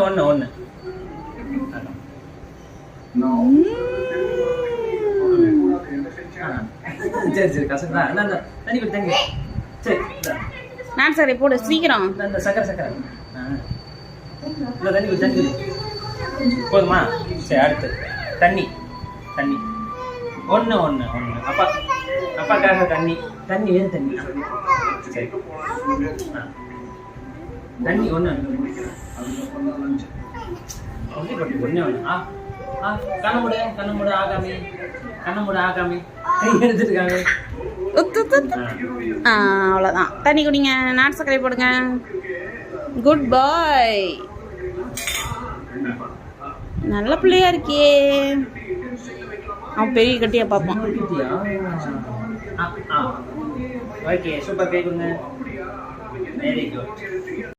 ஒன்று சரி கசக்குதா தண்ணி கொடு தண்ணி சரி நான் சரி போடு சீக்கிரம். இந்த சக்கரை இந்த தண்ணி கொடு தண்ணி போதுமா? சரி அடுத்து தண்ணி ஒன்று அப்பாக்காக தண்ணி வேணும் தண்ணி. சரி தண்ணி ஒன்று ஒன்று கண்ணு மூடு ஆகாமி கை எடுத்துருக்காங்க. அவ்வளோதான். தண்ணி குடிங்க. நாட்டு சர்க்கரை போடுங்க. குட் பாய். நல்ல பிள்ளையா இருக்கே. அவன் பெரிய கட்டியா பார்ப்பான். ஓகே சூப்பர் கை கொடுங்க. Very good.